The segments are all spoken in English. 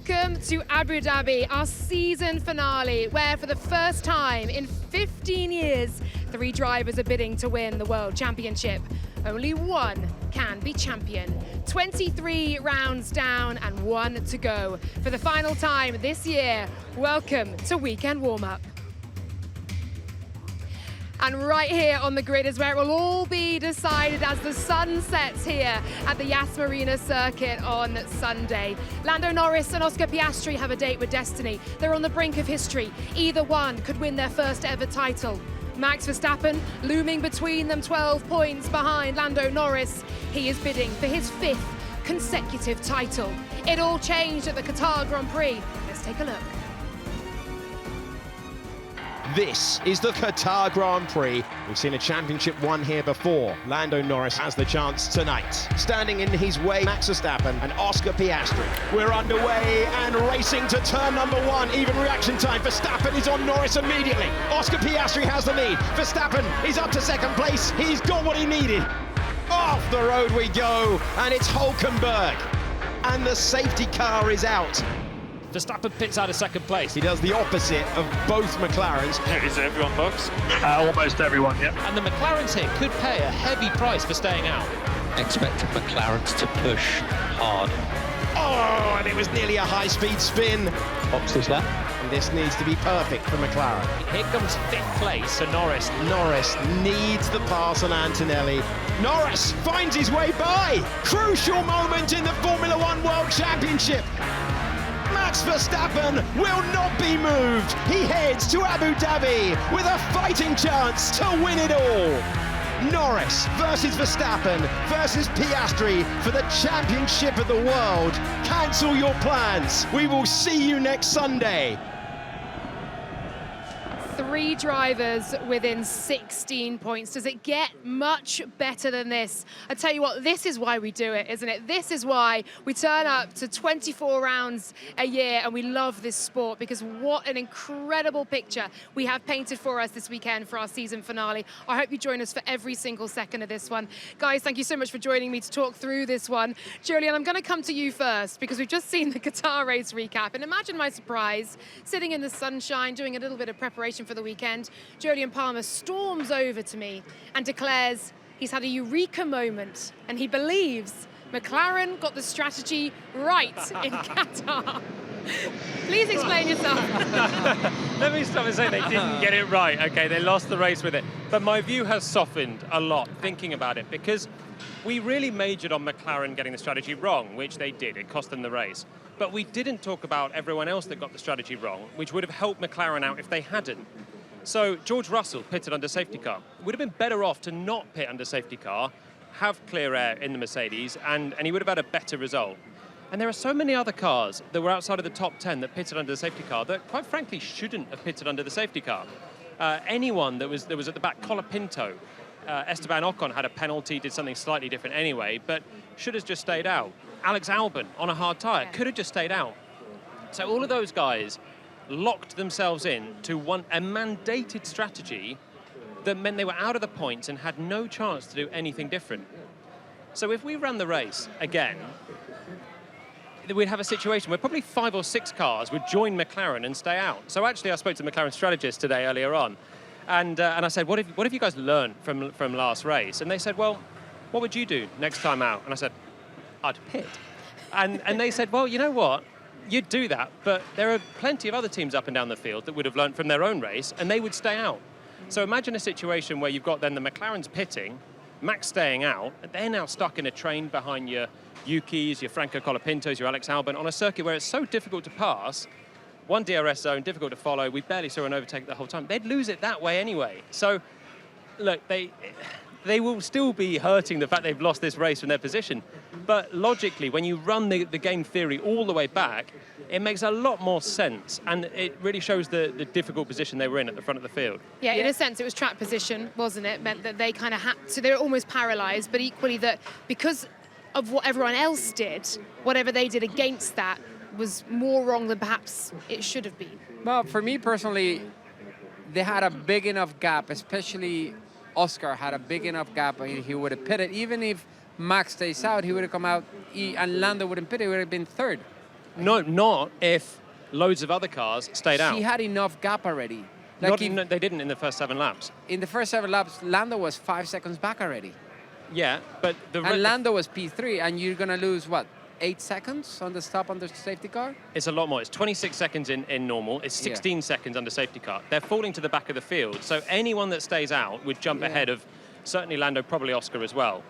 Welcome to Abu Dhabi, our season finale, where for the first time in 15 years, 3 drivers are bidding to win the World Championship. Only one can be champion. 23 rounds down and 1 to go. For the final time this year, welcome to weekend warm-up. And right here on the grid is where it will all be decided as the sun sets here at the Yas Marina circuit on Sunday. Lando Norris and Oscar Piastri have a date with destiny. They're on the brink of history. Either one could win their first ever title. Max Verstappen looming between them, 12 points behind Lando Norris. He is bidding for his 5th consecutive title. It all changed at the Qatar Grand Prix. Let's take a look. This is the Qatar Grand Prix. We've seen a championship won here before. Lando Norris has the chance tonight. Standing in his way, Max Verstappen and Oscar Piastri. We're underway and racing to turn number 1. Even reaction time. Verstappen is on Norris immediately. Oscar Piastri has the lead. Verstappen is up to 2nd place. He's got what he needed. Off the road we go, and it's Hulkenberg. And the safety car is out. Verstappen pits out of 2nd place. He does the opposite of both McLarens. Is everyone, folks? Almost everyone, yeah. And the McLarens here could pay a heavy price for staying out. Expect McLarens to push hard. Oh, and it was nearly a high-speed spin. Boxes left. And this needs to be perfect for McLaren. Here comes 5th place for Norris. Norris needs the pass on Antonelli. Norris finds his way by. Crucial moment in the Formula One World Championship. Max Verstappen will not be moved. He heads to Abu Dhabi with a fighting chance to win it all. Norris versus Verstappen versus Piastri for the championship of the world. Cancel your plans. We will see you next Sunday. 3 drivers within 16 points. Does it get much better than this? I tell you what, this is why we do it, isn't it? This is why we turn up to 24 rounds a year and we love this sport, because what an incredible picture we have painted for us this weekend for our season finale. I hope you join us for every single second of this one. Guys, thank you so much for joining me to talk through this one. Jolyon, I'm going to come to you first because we've just seen the Qatar race recap, and imagine my surprise, sitting in the sunshine, doing a little bit of preparation for the weekend. Jolyon Palmer storms over to me and declares he's had a eureka moment and he believes McLaren got the strategy right in Qatar. Please explain yourself. Let me stop and say they didn't get it right. Okay, they lost the race with it. But my view has softened a lot thinking about it, because we really majored on McLaren getting the strategy wrong, which they did. It cost them the race. But we didn't talk about everyone else that got the strategy wrong, which would have helped McLaren out if they hadn't. So George Russell pitted under safety car. Would have been better off to not pit under safety car, have clear air in the Mercedes, and he would have had a better result. And there are so many other cars that were outside of the top 10 that pitted under the safety car that, quite frankly, shouldn't have pitted under the safety car. Anyone that was at the back, Colapinto, Esteban Ocon had a penalty, did something slightly different anyway, but should have just stayed out. Alex Albon on a hard tyre, could have just stayed out. So all of those guys locked themselves in to a mandated strategy that meant they were out of the points and had no chance to do anything different. So if we ran the race again, we'd have a situation where probably 5 or 6 cars would join McLaren and stay out. So actually I spoke to the McLaren strategist today earlier on, and I said, what have you guys learned from last race? And they said, well, what would you do next time out? And I said, I'd pit. And they said, well, you know what? You'd do that, but there are plenty of other teams up and down the field that would have learned from their own race, and they would stay out. So imagine a situation where you've got then the McLarens pitting, Max staying out, and they're now stuck in a train behind your Yukis, your Franco Colapintos, your Alex Albon, on a circuit where it's so difficult to pass, one DRS zone, difficult to follow, we barely saw an overtake the whole time. They'd lose it that way anyway. So, look, they will still be hurting the fact they've lost this race from their position. But logically, when you run the game theory all the way back, it makes a lot more sense, and it really shows the difficult position they were in at the front of the field. Yeah, in a sense, it was track position, wasn't it? Meant that they kind of had to, they were almost paralysed, but equally that because of what everyone else did, whatever they did against that was more wrong than perhaps it should have been. Well, for me personally, they had a big enough gap, especially Oscar had a big enough gap, and he would have pitted. Even if Max stays out, he would have come out, and Lando wouldn't pit, he would have been 3rd. not if loads of other cars stayed out. She had enough gap already. They didn't in the first 7 laps. In the first 7 laps, Lando was 5 seconds back already. Yeah, but And Lando was P3, and you're going to lose, what, 8 seconds on the stop on the safety car? It's a lot more. It's 26 seconds in normal. It's 16 seconds under safety car. They're falling to the back of the field. So anyone that stays out would jump ahead of certainly Lando, probably Oscar as well.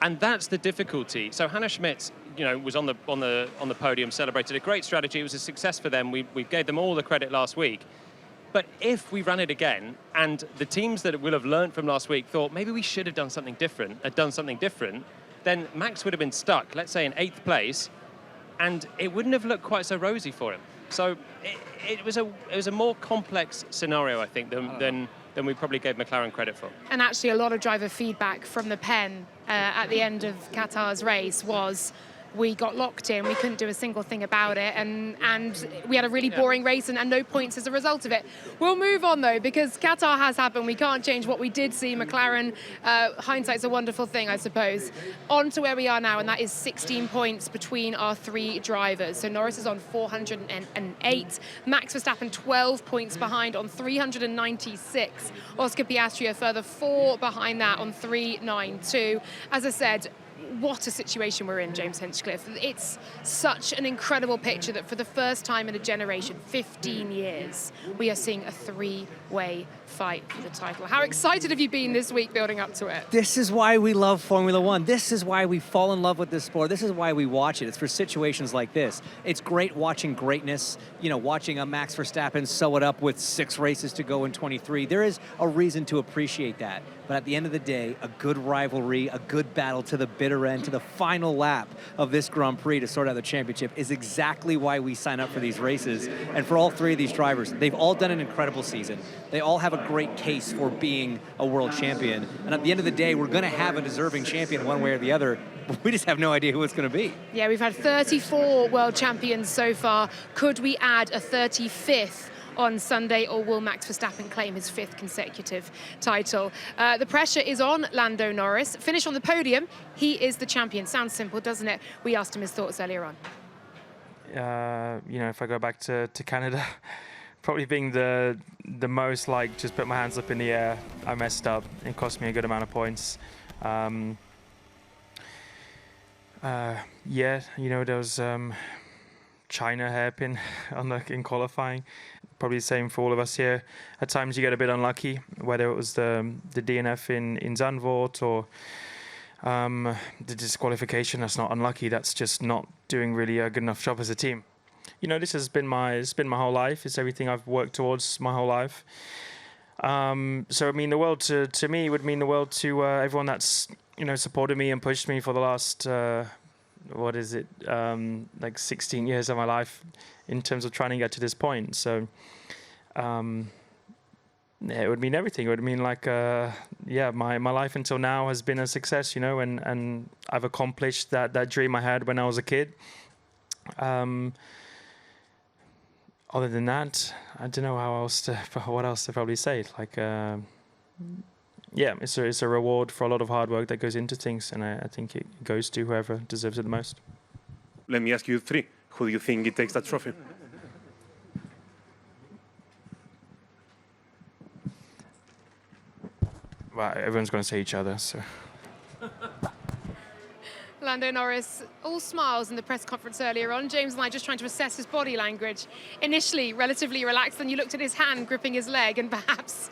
And that's the difficulty. So Hannah Schmitz, was on the podium, celebrated a great strategy. It was a success for them. We gave them all the credit last week. But if we ran it again, and the teams that will have learned from last week thought maybe we should have done something different, then Max would have been stuck, let's say, in 8th place, and it wouldn't have looked quite so rosy for him. So it was a more complex scenario, I think, than we probably gave McLaren credit for. And actually, a lot of driver feedback from the pen at the end of Qatar's race was, we got locked in, we couldn't do a single thing about it, and we had a really boring race and no points as a result of it. We'll move on, though, because Qatar has happened. We can't change what we did see. McLaren, hindsight's a wonderful thing, I suppose. On to where we are now, and that is 16 points between our 3 drivers. So Norris is on 408, Max Verstappen 12 points behind on 396, Oscar Piastri a further 4 behind that on 392. As I said, what a situation we're in, James Hinchcliffe. It's such an incredible picture that for the first time in a generation, 15 years, we are seeing a 3-way fight for the title. How excited have you been this week building up to it? This is why we love Formula One. This is why we fall in love with this sport. This is why we watch it. It's for situations like this. It's great watching greatness, watching a Max Verstappen sew it up with 6 races to go in 23. There is a reason to appreciate that. But at the end of the day, a good rivalry, a good battle to the bitter end, to the final lap of this Grand Prix to sort out the championship is exactly why we sign up for these races. And for all 3 of these drivers, they've all done an incredible season. They all have a great case for being a world champion. And at the end of the day, we're going to have a deserving champion one way or the other. We just have no idea who it's going to be. Yeah, we've had 34 world champions so far. Could we add a 35th on Sunday, or will Max Verstappen claim his 5th consecutive title? The pressure is on Lando Norris. Finish on the podium, he is the champion. Sounds simple, doesn't it? We asked him his thoughts earlier on. If I go back to Canada, probably being the most just put my hands up in the air. I messed up. It cost me a good amount of points. There was China hairpin in qualifying. Probably the same for all of us here. At times you get a bit unlucky, whether it was the DNF in Zandvoort or the disqualification. That's not unlucky. That's just not doing really a good enough job as a team. This has been my whole life. It's everything I've worked towards my whole life. So it mean the world to me. It would mean the world to everyone that's supported me and pushed me for the last 16 years of my life in terms of trying to get to this point. So it would mean everything. It would mean my life until now has been a success, and I've accomplished that dream I had when I was a kid. Other than that, I don't know what else to probably say. It's a reward for a lot of hard work that goes into things, and I think it goes to whoever deserves it the most. Let me ask you 3. Who do you think it takes that trophy? Well, everyone's going to say each other, so... Lando Norris, all smiles in the press conference earlier on. James and I just trying to assess his body language. Initially, relatively relaxed, then you looked at his hand gripping his leg, and perhaps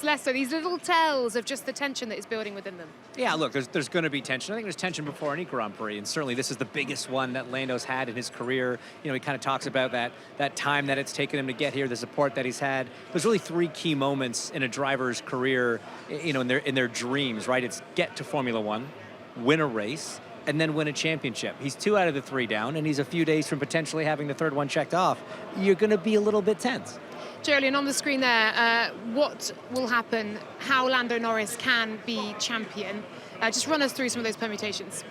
less so. These little tells of just the tension that is building within them. Yeah, look, there's going to be tension. I think there's tension before any Grand Prix, and certainly this is the biggest one that Lando's had in his career. He kind of talks about that time that it's taken him to get here, the support that he's had. There's really 3 key moments in a driver's career, in their dreams, right? It's get to Formula One, win a race, and then win a championship. He's 2 out of the 3 down, and he's a few days from potentially having the 3rd one checked off. You're going to be a little bit tense. Jolyon, on the screen there, what will happen, how Lando Norris can be champion? Just run us through some of those permutations.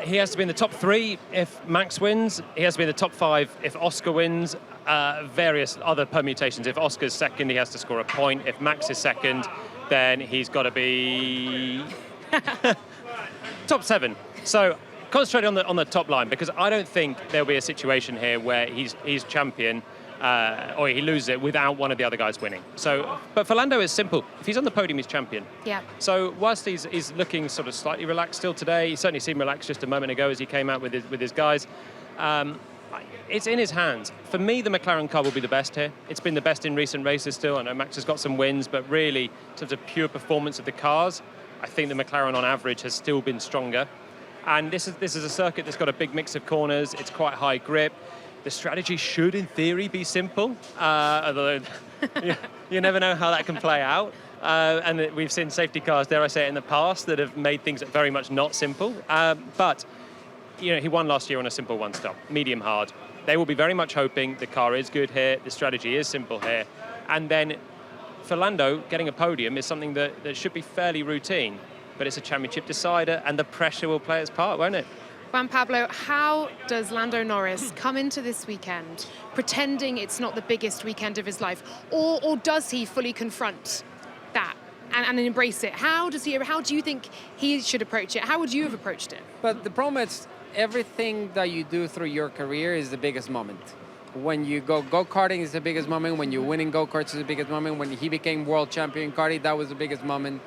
He has to be in the top 3 if Max wins. He has to be in the top 5 if Oscar wins. Various other permutations. If Oscar's second, he has to score a point. If Max is second, then he's got to be top 7. So concentrate on the top line, because I don't think there'll be a situation here where he's champion or he loses it without one of the other guys winning. So, but for Lando, it's simple. If he's on the podium, he's champion. Yeah. So whilst he's looking sort of slightly relaxed still today, he certainly seemed relaxed just a moment ago as he came out with his guys. It's in his hands. For me, the McLaren car will be the best here. It's been the best in recent races still. I know Max has got some wins, but really, in terms of pure performance of the cars, I think the McLaren on average has still been stronger. And this is a circuit that's got a big mix of corners. It's quite high grip. The strategy should, in theory, be simple, although you never know how that can play out. And we've seen safety cars, dare I say it, in the past that have made things very much not simple. But he won last year on a simple one-stop, medium hard. They will be very much hoping the car is good here, the strategy is simple here. And then for Lando, getting a podium is something that should be fairly routine, but it's a championship decider and the pressure will play its part, won't it? Juan Pablo, how does Lando Norris come into this weekend pretending it's not the biggest weekend of his life? Or does he fully confront that and embrace it? How do you think he should approach it? How would you have approached it? But the problem is, everything that you do through your career is the biggest moment. When you go-karting is the biggest moment. When you're winning go-karts is the biggest moment. When he became world champion karting, that was the biggest moment.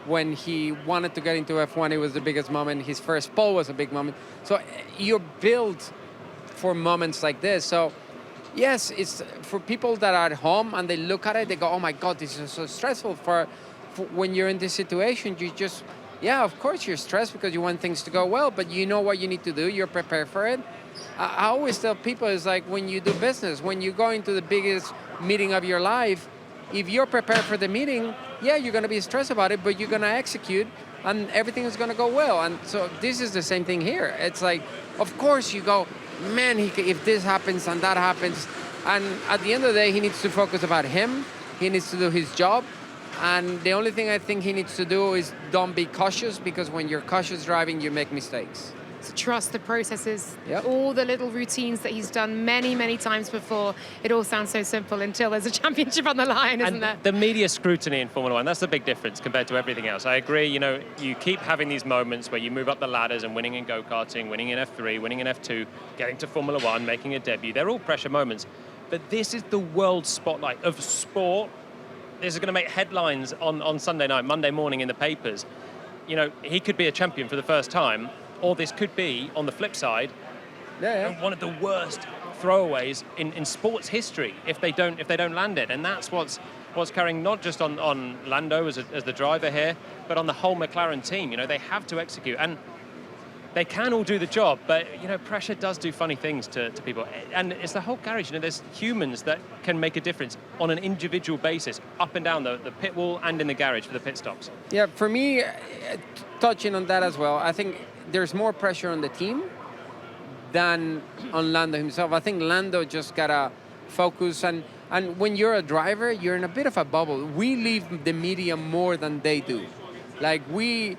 When he wanted to get into F1, it was the biggest moment. His first pole was a big moment. So you're built for moments like this. So yes, it's for people that are at home and they look at it, they go, oh my God, this is so stressful. For when you're in this situation, you just, yeah, of course you're stressed because you want things to go well, but you know what you need to do. You're prepared for it. I always tell people, it's like when you do business, when you go into the biggest meeting of your life, if you're prepared for the meeting, yeah, you're going to be stressed about it, but you're going to execute and everything is going to go well. And so this is the same thing here. It's like, of course you go, man, if this happens and that happens. And at the end of the day, he needs to focus about him. He needs to do his job. And the only thing I think he needs to do is don't be cautious, because when you're cautious driving, you make mistakes. To trust the processes, Yep. all the little routines that he's done many, many times before. It all sounds so simple until there's a championship on the line, isn't there? The media scrutiny in Formula One, that's the big difference compared to everything else. I agree, you keep having these moments where you move up the ladders and winning in go-karting, winning in F3, winning in F2, getting to Formula One, making a debut. They're all pressure moments. But this is the world spotlight of sport. This is going to make headlines on Sunday night, Monday morning in the papers. He could be a champion for the first time, or this could be, on the flip side, one of the worst throwaways in sports history if they don't land it. And that's what's carrying not just on Lando as the driver here, but on the whole McLaren team. They have to execute, and they can all do the job, but pressure does do funny things to people. And it's the whole garage. There's humans that can make a difference on an individual basis, up and down the pit wall and in the garage for the pit stops. Yeah, for me, touching on that as well, I think there's more pressure on the team than on Lando himself. I think Lando just gotta focus, and when you're a driver, you're in a bit of a bubble. We leave the media more than they do. Like we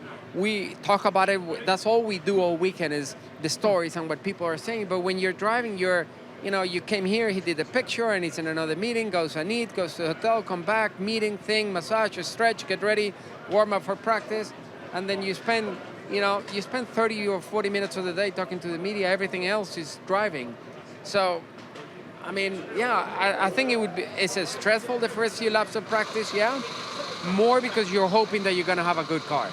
talk about it. That's all we do all weekend is the stories and what people are saying. But when you're driving, you came here, he did a picture, and he's in another meeting, goes and eat, goes to the hotel, come back, meeting, thing, massage, stretch, get ready, warm up for practice, and then you spend 30 or 40 minutes of the day talking to the media. Everything else is driving. So, I mean, yeah, I think it's stressful the first few laps of practice, yeah. More because you're hoping that you're going to have a good car.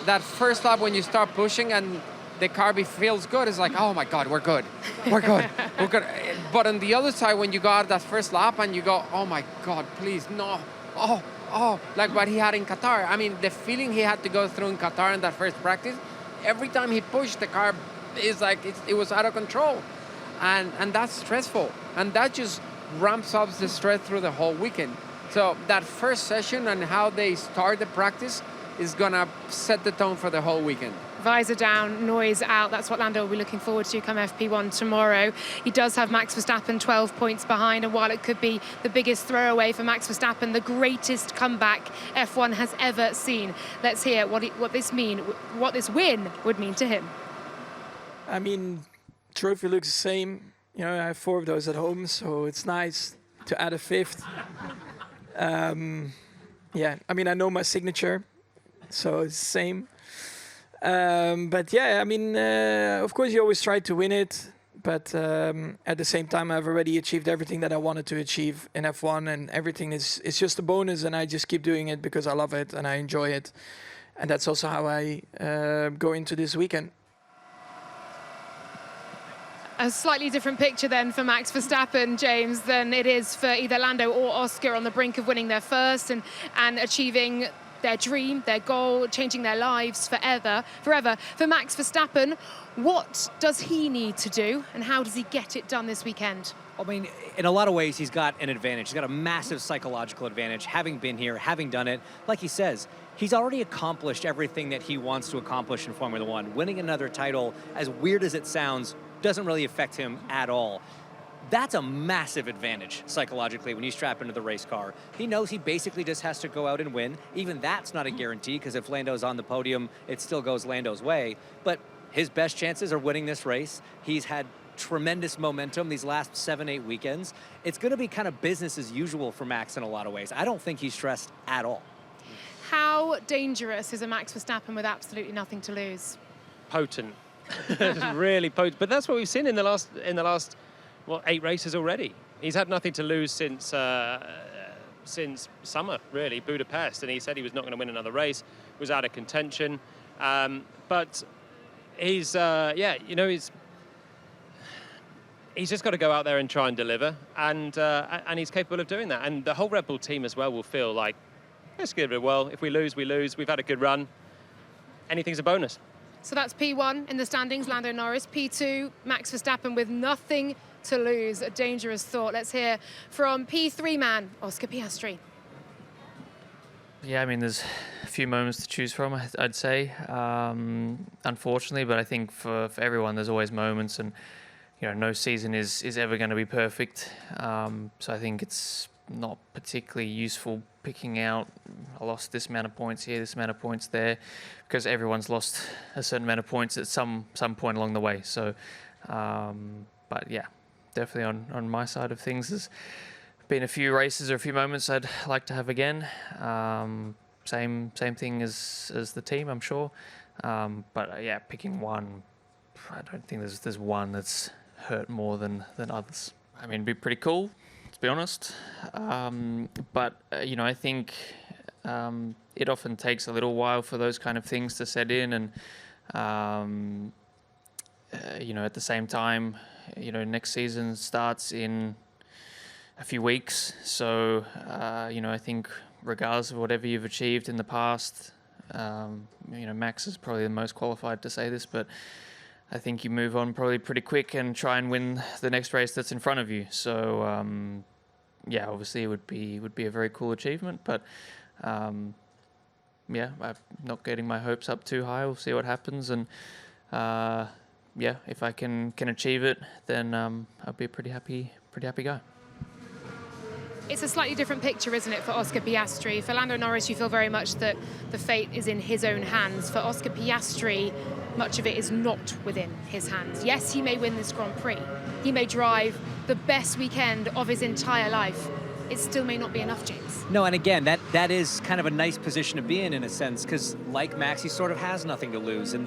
That first lap when you start pushing and the car feels good, it's like, oh my God, we're good. We're good. We're good. But on the other side, when you go out that first lap and you go, oh my God, please, no. Oh, like what he had in Qatar. I mean, the feeling he had to go through in Qatar in that first practice, every time he pushed, the car is like, it was out of control. And that's stressful. And that just ramps up the stress through the whole weekend. So that first session and how they start the practice is gonna set the tone for the whole weekend. Visor down, noise out. That's what Lando will be looking forward to come FP1 tomorrow. He does have Max Verstappen 12 points behind, and while it could be the biggest throwaway for Max Verstappen, the greatest comeback F1 has ever seen. Let's hear what this win would mean to him. I mean, trophy looks the same. I have 4 of those at home, so it's nice to add a 5th. Yeah, I mean, I know my signature, so it's the same. But yeah, I mean, of course, you always try to win it. But at the same time, I've already achieved everything that I wanted to achieve in F1, and everything is just a bonus, and I just keep doing it because I love it and I enjoy it. And that's also how I go into this weekend. A slightly different picture then for Max Verstappen, James, than it is for either Lando or Oscar on the brink of winning their first and achieving their dream, their goal, changing their lives forever. For Max Verstappen, what does he need to do and how does he get it done this weekend? I mean, in a lot of ways, he's got an advantage. He's got a massive psychological advantage, having been here, having done it. Like he says, he's already accomplished everything that he wants to accomplish in Formula One. Winning another title, as weird as it sounds, doesn't really affect him at all. That's a massive advantage psychologically when you strap into the race car. He knows he basically just has to go out and win. Even that's not a guarantee, because if Lando's on the podium, it still goes Lando's way. But his best chances are winning this race. He's had tremendous momentum these last 7-8 weekends. It's going to be kind of business as usual for Max in a lot of ways. I don't think he's stressed at all. How dangerous is a Max Verstappen with absolutely nothing to lose? Potent. Really potent. But that's what we've seen in the last 8 races already. He's had nothing to lose since summer, really, Budapest, and he said he was not going to win another race, was out of contention. But he's just got to go out there and try and deliver, and he's capable of doing that. And the whole Red Bull team as well will feel like, let's give it a whirl. If we lose, we lose. We've had a good run. Anything's a bonus. So that's P1 in the standings, Lando Norris. P2, Max Verstappen with nothing to lose. A dangerous thought. Let's hear from P3 man, Oscar Piastri. Yeah, I mean, there's a few moments to choose from, I'd say, unfortunately. But I think for everyone, there's always moments, and no season is ever going to be perfect. So I think it's not particularly useful picking out, I lost this amount of points here, this amount of points there, because everyone's lost a certain amount of points at some point along the way. So, but yeah, definitely on my side of things, there's been a few races or a few moments I'd like to have again. Same thing as the team, I'm sure. But yeah, picking one, I don't think there's one that's hurt more than others. I mean, it'd be pretty cool, to be honest. But I think it often takes a little while for those kind of things to set in, and at the same time, next season starts in a few weeks. So I think regardless of whatever you've achieved in the past, Max is probably the most qualified to say this, but I think you move on probably pretty quick and try and win the next race that's in front of you. So, obviously it would be a very cool achievement, but I'm not getting my hopes up too high. We'll see what happens, and if I can achieve it, then I'll be a pretty happy guy. It's a slightly different picture, isn't it, for Oscar Piastri? For Lando Norris, you feel very much that the fate is in his own hands. For Oscar Piastri, much of it is not within his hands. Yes, he may win this Grand Prix. He may drive the best weekend of his entire life. It still may not be enough, James. No, and again, that is kind of a nice position to be in a sense, because like Max, he sort of has nothing to lose. And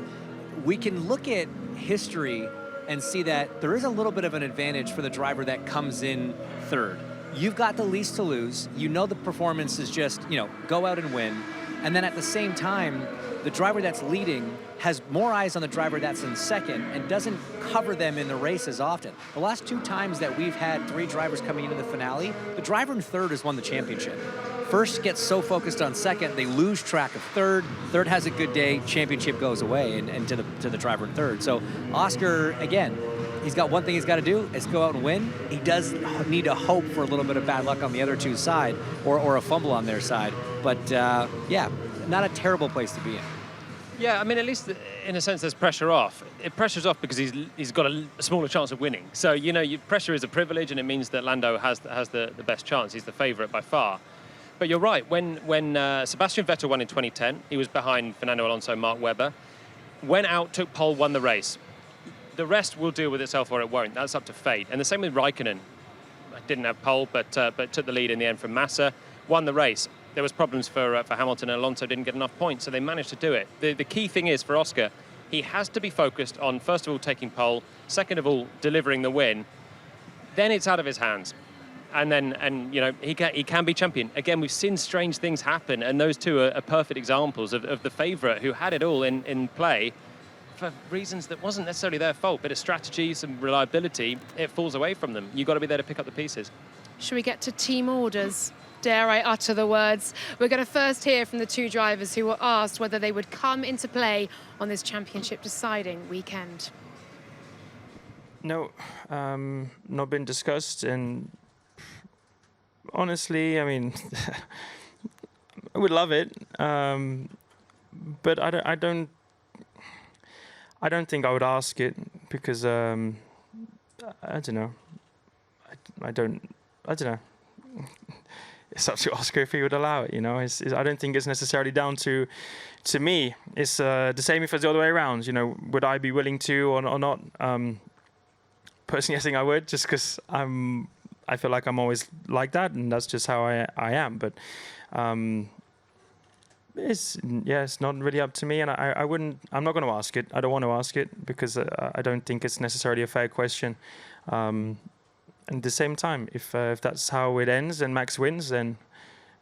we can look at history and see that there is a little bit of an advantage for the driver that comes in third. You've got the least to lose. The performance is just, go out and win. And then at the same time, the driver that's leading has more eyes on the driver that's in second and doesn't cover them in the race as often. The last 2 times that we've had 3 drivers coming into the finale, the driver in third has won the championship. First gets so focused on second, they lose track of third. Third has a good day, championship goes away and to the driver in third. So Oscar, again, he's got one thing he's got to do, is go out and win. He does need to hope for a little bit of bad luck on the other 2's side or a fumble on their side. But not a terrible place to be in. Yeah, I mean, at least in a sense, there's pressure off. It pressure's off because he's got a smaller chance of winning. So, pressure is a privilege, and it means that Lando has the best chance. He's the favourite by far. But you're right. When Sebastian Vettel won in 2010, he was behind Fernando Alonso, Mark Webber. Went out, took pole, won the race. The rest will deal with itself or it won't. That's up to fate. And the same with Raikkonen. Didn't have pole, but took the lead in the end from Massa. Won the race. there was problems for Hamilton, and Alonso didn't get enough points, so they managed to do it. The key thing is for Oscar, he has to be focused on, first of all, taking pole, second of all, delivering the win. Then it's out of his hands. And you know, he can be champion. Again, we've seen strange things happen, and those two are perfect examples of the favourite who had it all in play for reasons that wasn't necessarily their fault. Bit of strategy, some reliability, it falls away from them. You've got to be there to pick up the pieces. Should we get to team orders? Dare I utter the words? We're going to first hear from the two drivers who were asked whether they would come into play on this championship deciding weekend. No, not been discussed, and honestly, I mean, I would love it, but I don't think I would ask it because I don't know. I don't know. It's up to Oscar if he would allow it. You know, I don't think it's necessarily down to me. It's the same if it's the other way around. You know, would I be willing to or not? Personally, I think I would, just because I feel like I'm always like that, and that's just how I am. But it's not really up to me, and I wouldn't. I'm not going to ask it. I don't want to ask it because I don't think it's necessarily a fair question. And at the same time, if that's how it ends and Max wins, then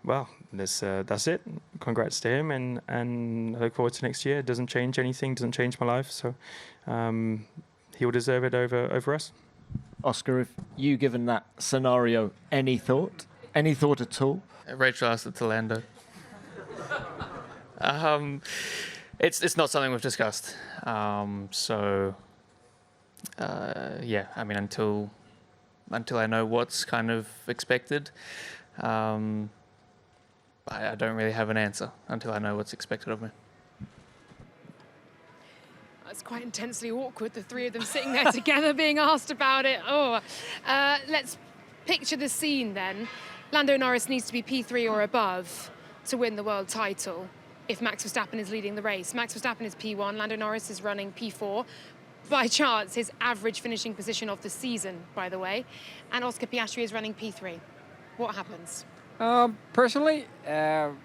well, that's it. Congrats to him, and I look forward to next year. It doesn't change anything. Doesn't change my life. So he will deserve it over us. Oscar, if you given that scenario any thought at all? Rachel asked it to Lando. It's not something we've discussed. So yeah, I mean, until I know what's kind of expected, I don't really have an answer until I know what's expected of me. It's quite intensely awkward, the three of them sitting there together being asked about it. Let's picture the scene then. Lando Norris needs to be P3 or above to win the world title if Max Verstappen is leading the race. Max Verstappen is P1, Lando Norris is running P4. By chance, his average finishing position of the season, by the way. And Oscar Piastri is running P3. What happens? Personally, they're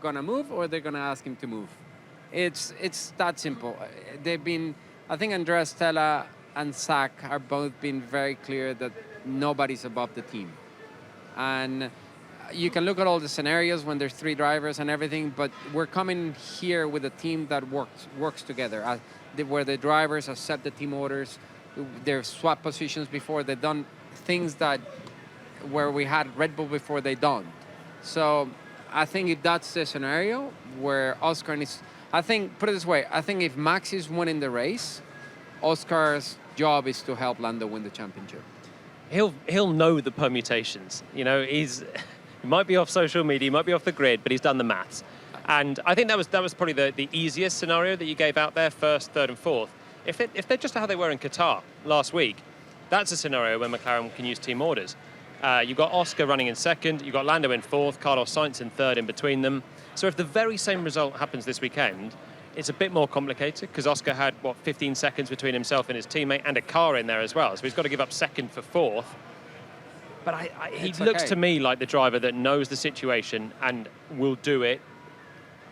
gonna move or they're gonna ask him to move. It's that simple. I think Andrea Stella and Zach are both been very clear that nobody's above the team. And you can look at all the scenarios when there's three drivers and everything, but we're coming here with a team that works together, where the drivers accept the team orders, they've swapped positions before, they've done things where we had Red Bull before they don't. So I think if that's the scenario where Oscar needs, I think, put it this way, I think if Max is winning the race, Oscar's job is to help Lando win the championship. He'll know the permutations. You know, he might be off social media, he might be off the grid, but he's done the maths. And I think that was probably the easiest scenario that you gave out there, first, third, and fourth. If they're just how they were in Qatar last week, that's a scenario where McLaren can use team orders. You've got Oscar running in second, you've got Lando in fourth, Carlos Sainz in third in between them. So if the very same result happens this weekend, it's a bit more complicated because Oscar had, 15 seconds between himself and his teammate and a car in there as well. So he's got to give up second for fourth. But he looks to me like the driver that knows the situation and will do it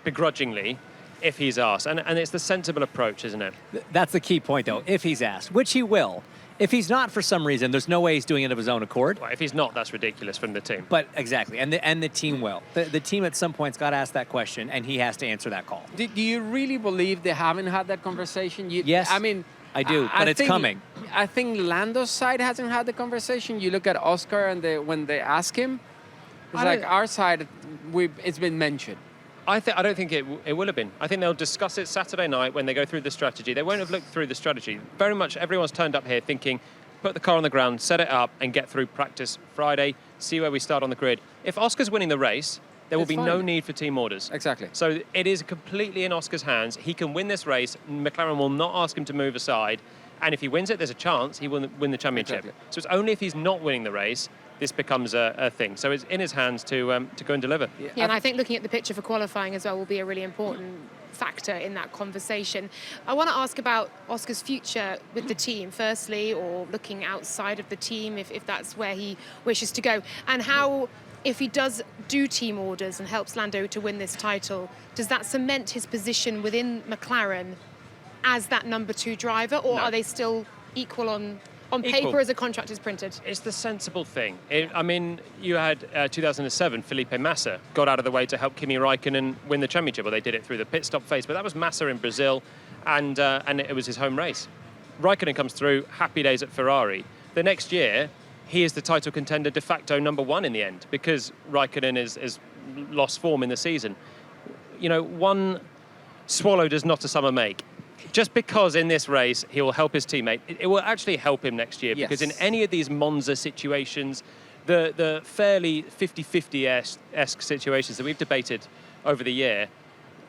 begrudgingly if he's asked. And it's the sensible approach, isn't it? That's the key point, though, if he's asked, which he will. If he's not for some reason, there's no way he's doing it of his own accord. Well, if he's not, that's ridiculous from the team. But exactly, and the team will. The team at some point's got to ask that question, and he has to answer that call. Do you really believe they haven't had that conversation? Yes, I mean, I do, but it's coming. I think Lando's side hasn't had the conversation. You look at Oscar, and when they ask him, it's like our side, it's been mentioned. I don't think it will have been. I think they'll discuss it Saturday night when they go through the strategy. They won't have looked through the strategy. Very much everyone's turned up here thinking, put the car on the ground, set it up, and get through practice Friday, see where we start on the grid. If Oscar's winning the race, there will be no need for team orders. Exactly. So it is completely in Oscar's hands. He can win this race. McLaren will not ask him to move aside. And if he wins it, there's a chance he will win the championship. Exactly. So it's only if he's not winning the race this becomes a thing. So it's in his hands to go and deliver. Yeah, and I think looking at the picture for qualifying as well will be a really important factor in that conversation. I want to ask about Oscar's future with the team, firstly, or looking outside of the team if that's where he wishes to go, and how if he does do team orders and helps Lando to win this title, does that cement his position within McLaren as that number 2 driver, or No. are they still equal on paper Equal. as a contract is printed? It's the sensible thing. I mean, you had 2007, Felipe Massa got out of the way to help Kimi Raikkonen win the championship. Well, they did it through the pit stop phase, but that was Massa in Brazil, and it was his home race. Raikkonen comes through, happy days at Ferrari. The next year, he is the title contender de facto number 1 in the end, because Raikkonen is lost form in the season. You know, one swallow does not a summer make. Just because in this race he will help his teammate, it will actually help him next year, because in any of these Monza situations, the fairly 50-50-esque situations that we've debated over the year,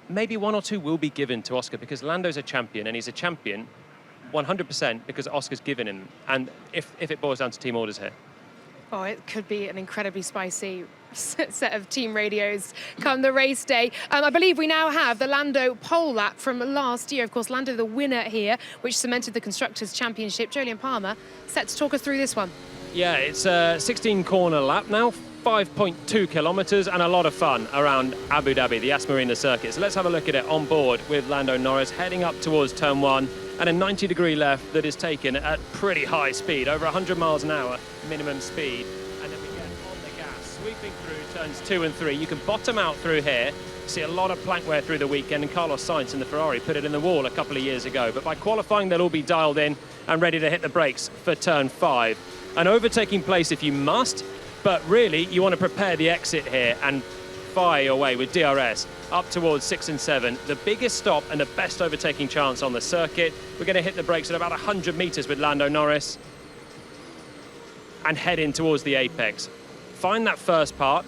maybe 1 or 2 will be given to Oscar, because Lando's a champion, and he's a champion 100% because Oscar's given him. And if it boils down to team orders here. Oh, it could be an incredibly spicy set of team radios come the race day. I believe we now have the Lando pole lap from last year. Of course, Lando the winner here, which cemented the Constructors' Championship. Jolyon Palmer set to talk us through this one. Yeah, it's a 16-corner lap now, 5.2 kilometres, and a lot of fun around Abu Dhabi, the Yas Marina circuit. So let's have a look at it on board with Lando Norris heading up towards turn 1, and a 90-degree left that is taken at pretty high speed, over 100 miles an hour minimum speed. And then we get on the gas, sweeping through turns 2 and 3. You can bottom out through here. See a lot of plank wear through the weekend, and Carlos Sainz in the Ferrari put it in the wall a couple of years ago. But by qualifying, they'll all be dialed in and ready to hit the brakes for turn 5. An overtaking place if you must, but really you want to prepare the exit here and fire your way with DRS up towards 6 and 7. The biggest stop and the best overtaking chance on the circuit. We're going to hit the brakes at about 100 metres with Lando Norris and head in towards the apex. Find that first part,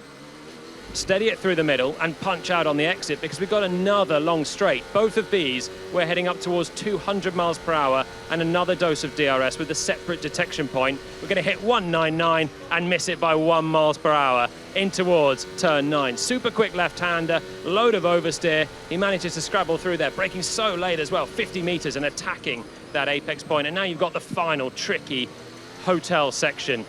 steady it through the middle and punch out on the exit, because we've got another long straight. Both of these, we're heading up towards 200 miles per hour and another dose of DRS with a separate detection point. We're going to hit 199 and miss it by 1 miles per hour in towards turn 9. Super quick left-hander, load of oversteer. He manages to scrabble through there, braking so late as well, 50 meters, and attacking that apex point. And now you've got the final tricky hotel section.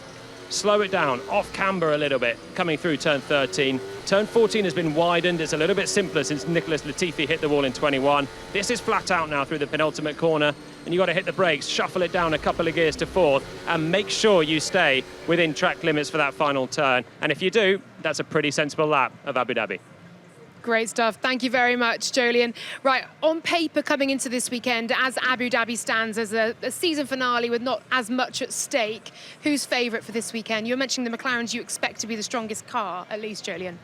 Slow it down, off camber a little bit, coming through turn 13. Turn 14 has been widened. It's a little bit simpler since Nicholas Latifi hit the wall in 21. This is flat out now through the penultimate corner, and you've got to hit the brakes, shuffle it down a couple of gears to 4th, and make sure you stay within track limits for that final turn. And if you do, that's a pretty sensible lap of Abu Dhabi. Great stuff. Thank you very much, Jolyon. Right, on paper coming into this weekend, as Abu Dhabi stands as a season finale with not as much at stake, who's favourite for this weekend? You're mentioning the McLarens you expect to be the strongest car, at least, Jolyon.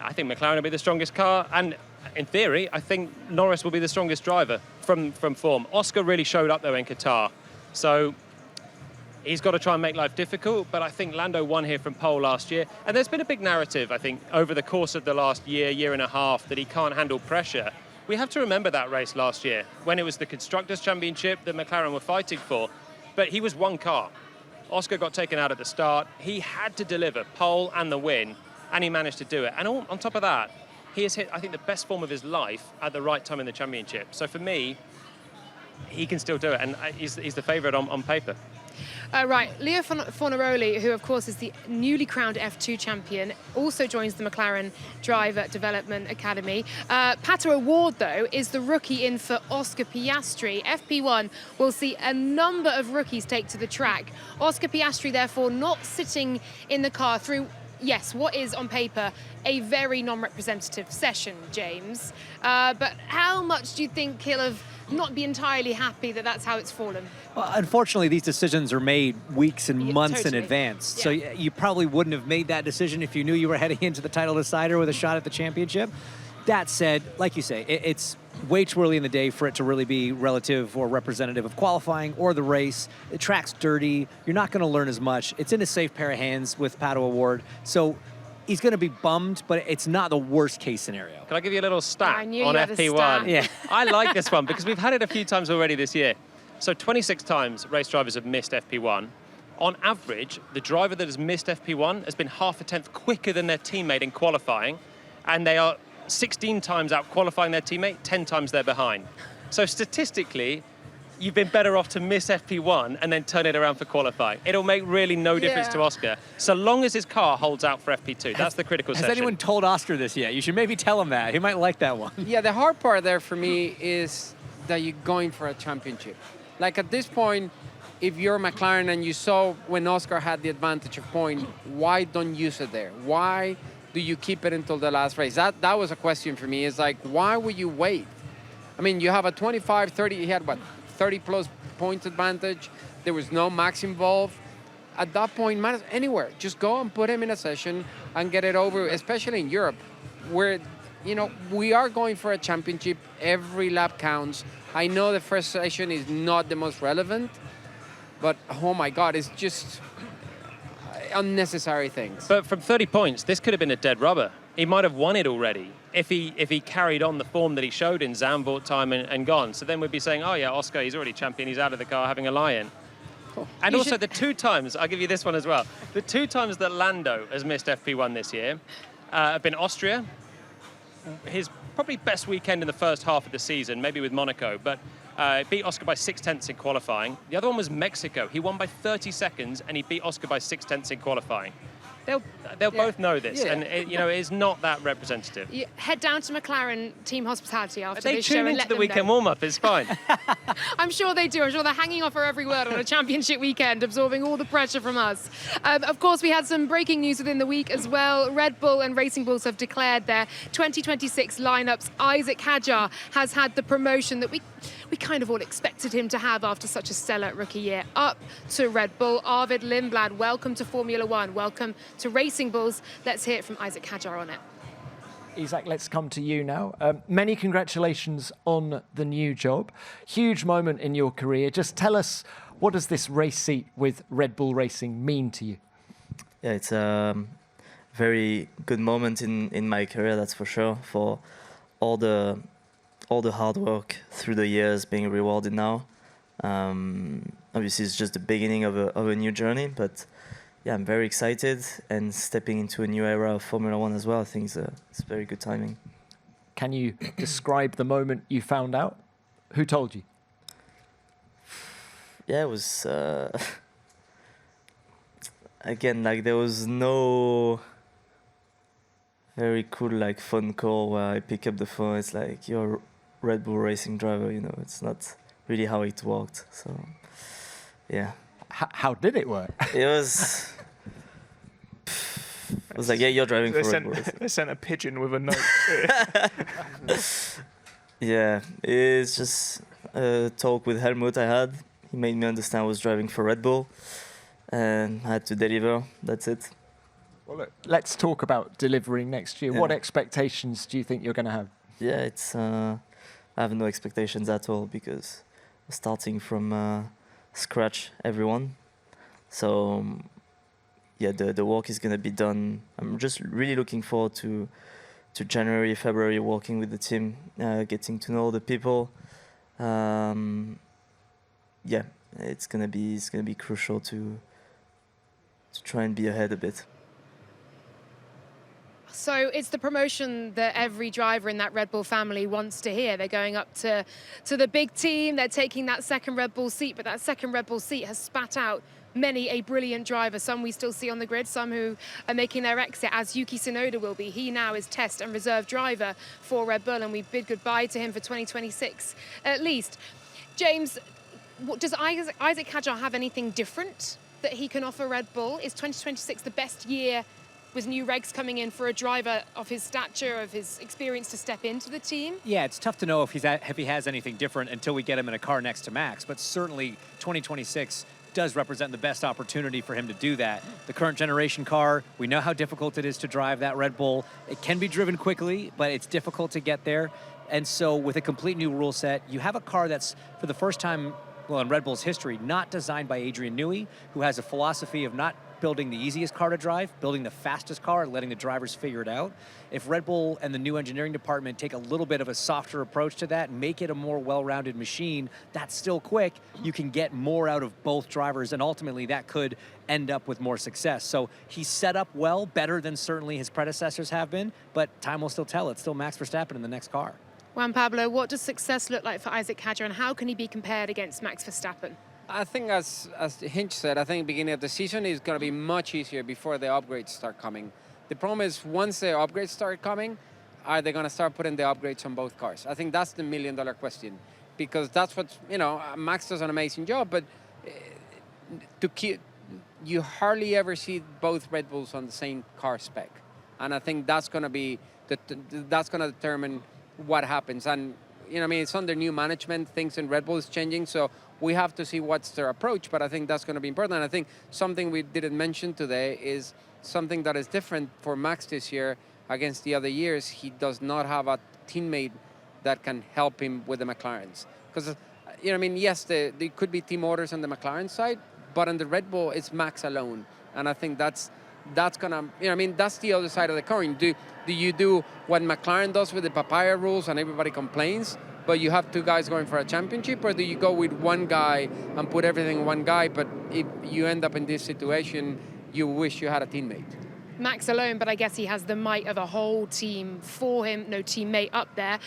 I think McLaren will be the strongest car, and in theory, I think Norris will be the strongest driver from form. Oscar really showed up though in Qatar, so he's got to try and make life difficult, but I think Lando won here from pole last year. And there's been a big narrative, I think, over the course of the last year and a half, that he can't handle pressure. We have to remember that race last year, when it was the Constructors' Championship that McLaren were fighting for, but he was one car. Oscar got taken out at the start. He had to deliver pole and the win, and he managed to do it. And on top of that, he has hit, I think, the best form of his life at the right time in the championship. So for me, he can still do it, and he's the favourite on paper. Right, Leo Fornaroli, who of course is the newly crowned F2 champion, also joins the McLaren Driver Development Academy. Pato Award, though, is the rookie in for Oscar Piastri. FP1 will see a number of rookies take to the track. Oscar Piastri, therefore, not sitting in the car through, yes, what is on paper a very non-representative session, James. But how much do you think he'll have not be entirely happy that that's how it's fallen? Well, unfortunately, these decisions are made weeks and months totally. in advance. Yeah. So you probably wouldn't have made that decision if you knew you were heading into the title decider with a shot at the championship. That said, like you say, it's way too early in the day for it to really be relative or representative of qualifying or the race. The track's dirty. You're not going to learn as much. It's in a safe pair of hands with Pato Award. So he's going to be bummed, but it's not the worst case scenario. Can I give you a little stat I knew on you had a FP1? stat. Yeah. I like this one because we've had it a few times already this year. So 26 times race drivers have missed FP1. On average, the driver that has missed FP1 has been half a tenth quicker than their teammate in qualifying, and they are 16 times out qualifying their teammate, 10 times they're behind. So statistically, you've been better off to miss FP1 and then turn it around for qualifying. It'll make really no difference to Oscar, so long as his car holds out for FP2. That's the critical session. Has anyone told Oscar this yet? You should maybe tell him that. He might like that one. Yeah, the hard part there for me is that you're going for a championship. Like at this point, if you're McLaren and you saw when Oscar had the advantage of point, why don't use it there? Why do you keep it until the last race? That was a question for me. It's like, why would you wait? I mean, you have a 25, 30, he had what, 30 plus points advantage. There was no Max involved. At that point, matters anywhere. Just go and put him in a session and get it over, especially in Europe, where, you know, we are going for a championship. Every lap counts. I know the first session is not the most relevant, but oh my God, it's just unnecessary things. But from 30 points, this could have been a dead rubber. He might have won it already if he carried on the form that he showed in Zandvoort time and gone. So then we'd be saying, oh yeah, Oscar, he's already champion, he's out of the car having a lie-in. Oh. And also the 2 times, I'll give you this one as well, the 2 times that Lando has missed FP1 this year have been Austria, his probably best weekend in the first half of the season, maybe with Monaco, but beat Oscar by 0.6 in qualifying. The other one was Mexico. He won by 30 seconds and he beat Oscar by 0.6 in qualifying. They'll both know this, and it's not that representative. You head down to McLaren team hospitality after this show They and tune into let the them weekend know. warm-up, it's fine. I'm sure they do. I'm sure they're hanging off our every word on a championship weekend, absorbing all the pressure from us. Of course, we had some breaking news within the week as well. Red Bull and Racing Bulls have declared their 2026 lineups. Isaac Hadjar has had the promotion that we kind of all expected him to have after such a stellar rookie year. Up to Red Bull. Arvid Lindblad, welcome to Formula One. Welcome to Racing Bulls. Let's hear it from Isaac Hadjar on it. Isaac, let's come to you now. Many congratulations on the new job. Huge moment in your career. Just tell us, what does this race seat with Red Bull Racing mean to you? Yeah, it's a very good moment in my career, that's for sure, for all the hard work through the years being rewarded now. Obviously, it's just the beginning of a new journey, but yeah, I'm very excited and stepping into a new era of Formula One as well. I think it's very good timing. Can you describe the moment you found out? Who told you? Yeah, it was again, like, there was no very cool like phone call where I pick up the phone. It's like, you're a Red Bull Racing driver, it's not really how it worked. So yeah. How did it work? It was like, yeah, you're driving for Red Bull. They sent a pigeon with a note. Yeah, it's just a talk with Helmut I had. He made me understand I was driving for Red Bull and I had to deliver. That's it. Well, look, let's talk about delivering next year. Yeah. What expectations do you think you're going to have? Yeah, it's I have no expectations at all because we're starting from scratch, everyone. So yeah, the work is going to be done. I'm just really looking forward to January, February, working with the team, getting to know the people. Yeah, it's gonna be crucial to try and be ahead a bit. So it's the promotion that every driver in that Red Bull family wants to hear. They're going up to the big team. They're taking that second Red Bull seat, but that second Red Bull seat has spat out many a brilliant driver. Some we still see on the grid, some who are making their exit, as Yuki Tsunoda will be. He now is test and reserve driver for Red Bull, and we bid goodbye to him for 2026 at least. James, does Isaac Hadjar have anything different that he can offer Red Bull? Is 2026 the best year with new regs coming in for a driver of his stature, of his experience, to step into the team? Yeah, it's tough to know if he has anything different until we get him in a car next to Max, but certainly 2026 does represent the best opportunity for him to do that. The current generation car, we know how difficult it is to drive that Red Bull. It can be driven quickly, but it's difficult to get there. And so with a complete new rule set, you have a car that's, for the first time, well, in Red Bull's history, not designed by Adrian Newey, who has a philosophy of not building the easiest car to drive, building the fastest car, and letting the drivers figure it out. If Red Bull and the new engineering department take a little bit of a softer approach to that and make it a more well-rounded machine that's still quick, you can get more out of both drivers, and ultimately that could end up with more success. So he's set up well, better than certainly his predecessors have been, but time will still tell. It's still Max Verstappen in the next car. Juan Pablo, what does success look like for Isaac Hadjar, and how can he be compared against Max Verstappen? I think, as Hinch said, I think beginning of the season is going to be much easier before the upgrades start coming. The problem is, once the upgrades start coming, are they going to start putting the upgrades on both cars? I think that's the million-dollar question, because that's what, Max does an amazing job, but you hardly ever see both Red Bulls on the same car spec, and I think that's going to determine what happens. And it's under new management, things in Red Bull is changing, so we have to see what's their approach, but I think that's going to be important. And I think something we didn't mention today is something that is different for Max this year against the other years. He does not have a teammate that can help him with the McLarens. Because, yes, there could be team orders on the McLaren side, but on the Red Bull, it's Max alone. And I think that's gonna, that's the other side of the coin. Do you do what McLaren does with the papaya rules and everybody complains, but you have two guys going for a championship, or do you go with one guy and put everything in one guy, but if you end up in this situation, you wish you had a teammate? Max alone, but I guess he has the might of a whole team for him, no teammate up there.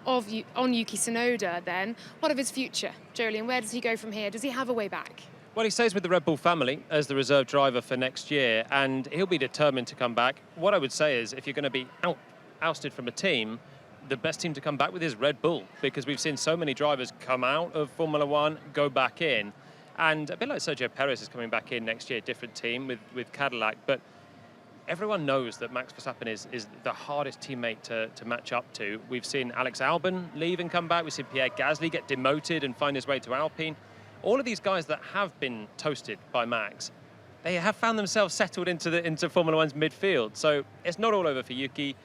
On Yuki Tsunoda then, what of his future? Jolyon, where does he go from here? Does he have a way back? Well, he stays with the Red Bull family as the reserve driver for next year, and he'll be determined to come back. What I would say is, if you're going to be ousted from a team, the best team to come back with is Red Bull, because we've seen so many drivers come out of Formula One, go back in, and a bit like Sergio Perez is coming back in next year, different team with Cadillac, but everyone knows that Max Verstappen is the hardest teammate to match up to. We've seen Alex Albon leave and come back. We've seen Pierre Gasly get demoted and find his way to Alpine. All of these guys that have been toasted by Max, they have found themselves settled into Formula One's midfield. So it's not all over for Yuki.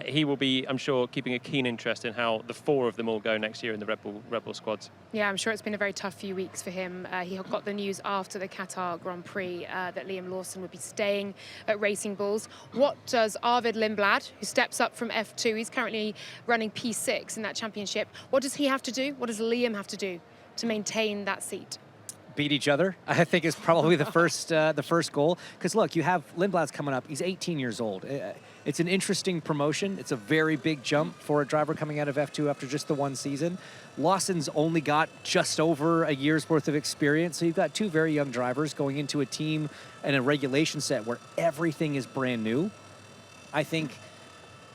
He will be, I'm sure, keeping a keen interest in how the four of them all go next year in the Red Bull squads. Yeah, I'm sure it's been a very tough few weeks for him. He got the news after the Qatar Grand Prix that Liam Lawson would be staying at Racing Bulls. What does Arvid Lindblad, who steps up from F2, he's currently running P6 in that championship, what does he have to do? What does Liam have to do to maintain that seat? Beat each other, I think, is probably the first goal. Because look, you have Lindblad's coming up. He's 18 years old. It's an interesting promotion. It's a very big jump for a driver coming out of F2 after just the one season. Lawson's only got just over a year's worth of experience. So you've got two very young drivers going into a team and a regulation set where everything is brand new. I think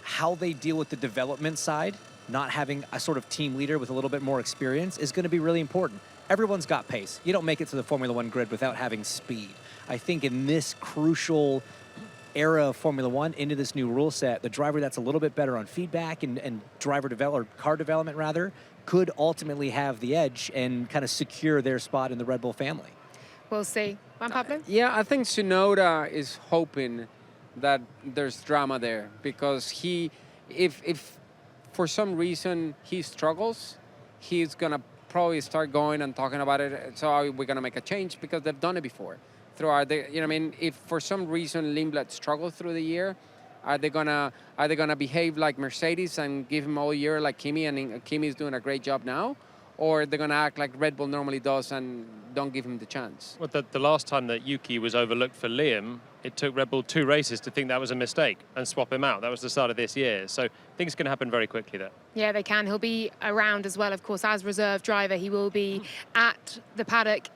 how they deal with the development side, not having a sort of team leader with a little bit more experience, is going to be really important. Everyone's got pace. You don't make it to the Formula One grid without having speed. I think in this crucial era of Formula One, into this new rule set, the driver that's a little bit better on feedback and car development rather, could ultimately have the edge and kind of secure their spot in the Red Bull family. We'll see. Juan Pablo? Yeah, I think Tsunoda is hoping that there's drama there, because if for some reason he struggles, he's gonna probably start going and talking about it. So are we gonna make a change? Because they've done it before. If for some reason Lindblad struggles through the year, are they gonna behave like Mercedes and give him all year like Kimi, and Kimi is doing a great job now? Or they're gonna act like Red Bull normally does and don't give him the chance? Well, the last time that Yuki was overlooked for Liam, it took Red Bull 2 races to think that was a mistake and swap him out. That was the start of this year. So things can happen very quickly there. Yeah, they can. He'll be around as well, of course, as reserve driver. He will be at the paddock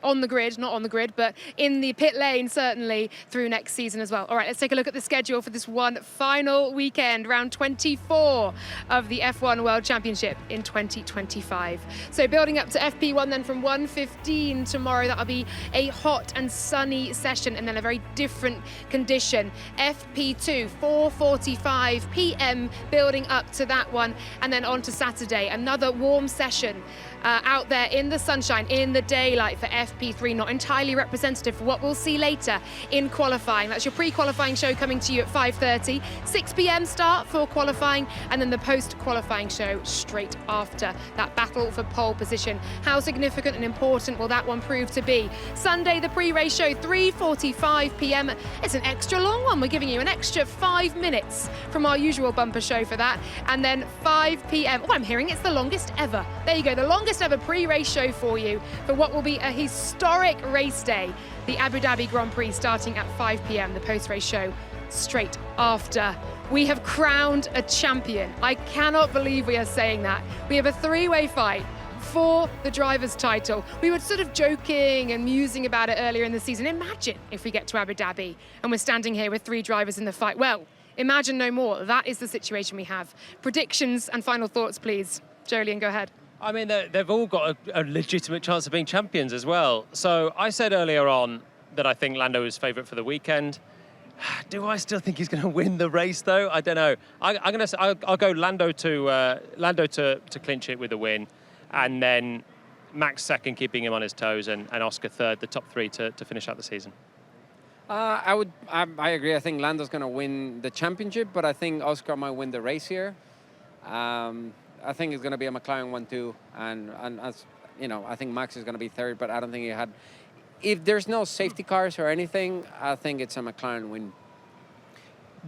on the grid, not on the grid, but in the pit lane, certainly, through next season as well. All right, let's take a look at the schedule for this one final weekend, round 24 of the F1 World Championship in 2025. So building up to FP1 then from 1:15 tomorrow, that'll be a hot and sunny session, and then a very different condition. FP2, 4:45 p.m, building up to that one, and then on to Saturday, another warm session out there in the sunshine, in the daylight for FP3, not entirely representative for what we'll see later in qualifying. That's your pre-qualifying show coming to you at 5:30, 6 p.m. start for qualifying, and then the post-qualifying show straight after that battle for pole position. How significant and important will that one prove to be? Sunday, the pre-race show, 3:45 p.m. It's an extra long one. We're giving you an extra 5 minutes from our usual bumper show for that. And then 5 p.m. Oh, I'm hearing it's the longest ever. There you go, the longest ever pre-race show for you for what will be a historic race day, the Abu Dhabi Grand Prix, starting at 5 p.m, the post-race show straight after We have crowned a champion. I cannot believe we are saying that. We have a three-way fight for the driver's title. We were sort of joking and musing about it earlier in the season. Imagine if we get to Abu Dhabi and we're standing here with 3 drivers in the fight. Well, imagine no more. That is the situation we have. Predictions and final thoughts, please. Jolyon, go ahead. I mean, they've all got a legitimate chance of being champions as well. So I said earlier on that I think Lando is favourite for the weekend. Do I still think he's going to win the race, though? I don't know. I'll go Lando to clinch it with a win, and then Max second, keeping him on his toes, and Oscar third, the top 3 to finish out the season. I agree. I think Lando's going to win the championship, but I think Oscar might win the race here. I think it's going to be a McLaren 1-2, and as you know, I think Max is going to be third, but I don't think he had. If there's no safety cars or anything, I think it's a McLaren win.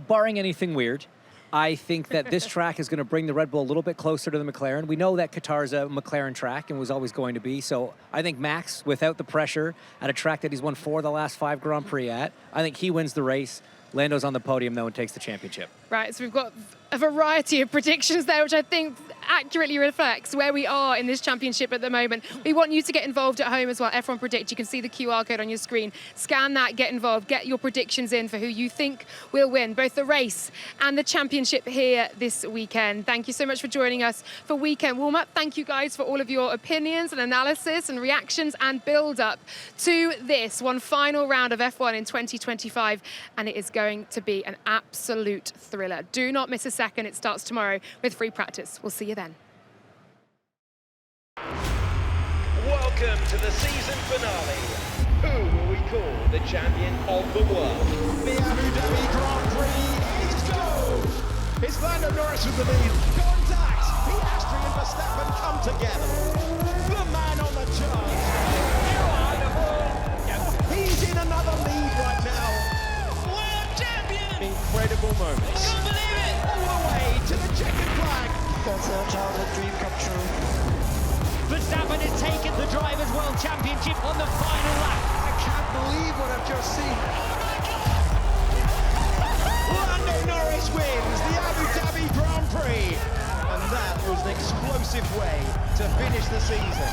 Barring anything weird, I think that this track is going to bring the Red Bull a little bit closer to the McLaren. We know that Qatar's a McLaren track and was always going to be. So I think Max, without the pressure, at a track that he's won 4 of the last 5 Grand Prix at, I think he wins the race. Lando's on the podium, though, and takes the championship. Right, so we've got a variety of predictions there, which I think accurately reflects where we are in this championship at the moment. We want you to get involved at home as well. F1 Predict, you can see the QR code on your screen. Scan that, get involved, get your predictions in for who you think will win both the race and the championship here this weekend. Thank you so much for joining us for Weekend Warm-Up. Thank you guys for all of your opinions and analysis and reactions and build-up to this one final round of F1 in 2025, and it is going to be an absolute thriller. Do not miss a second. It starts tomorrow with free practice. We'll see you then. Welcome to the season finale. Who will we call the champion of the world? The Abu Dhabi Grand Prix is go! It's Lando Norris with the lead. Contact! Piastri and Verstappen come together. The man on the charge. He's in another lead right now. World champion! Incredible moments. I can't believe it! All the way to the checkered flag. That's a childhood dream come true. Verstappen has taken the Drivers' World Championship on the final lap. I can't believe what I've just seen. Lando Norris wins the Abu Dhabi Grand Prix. And that was an explosive way to finish the season.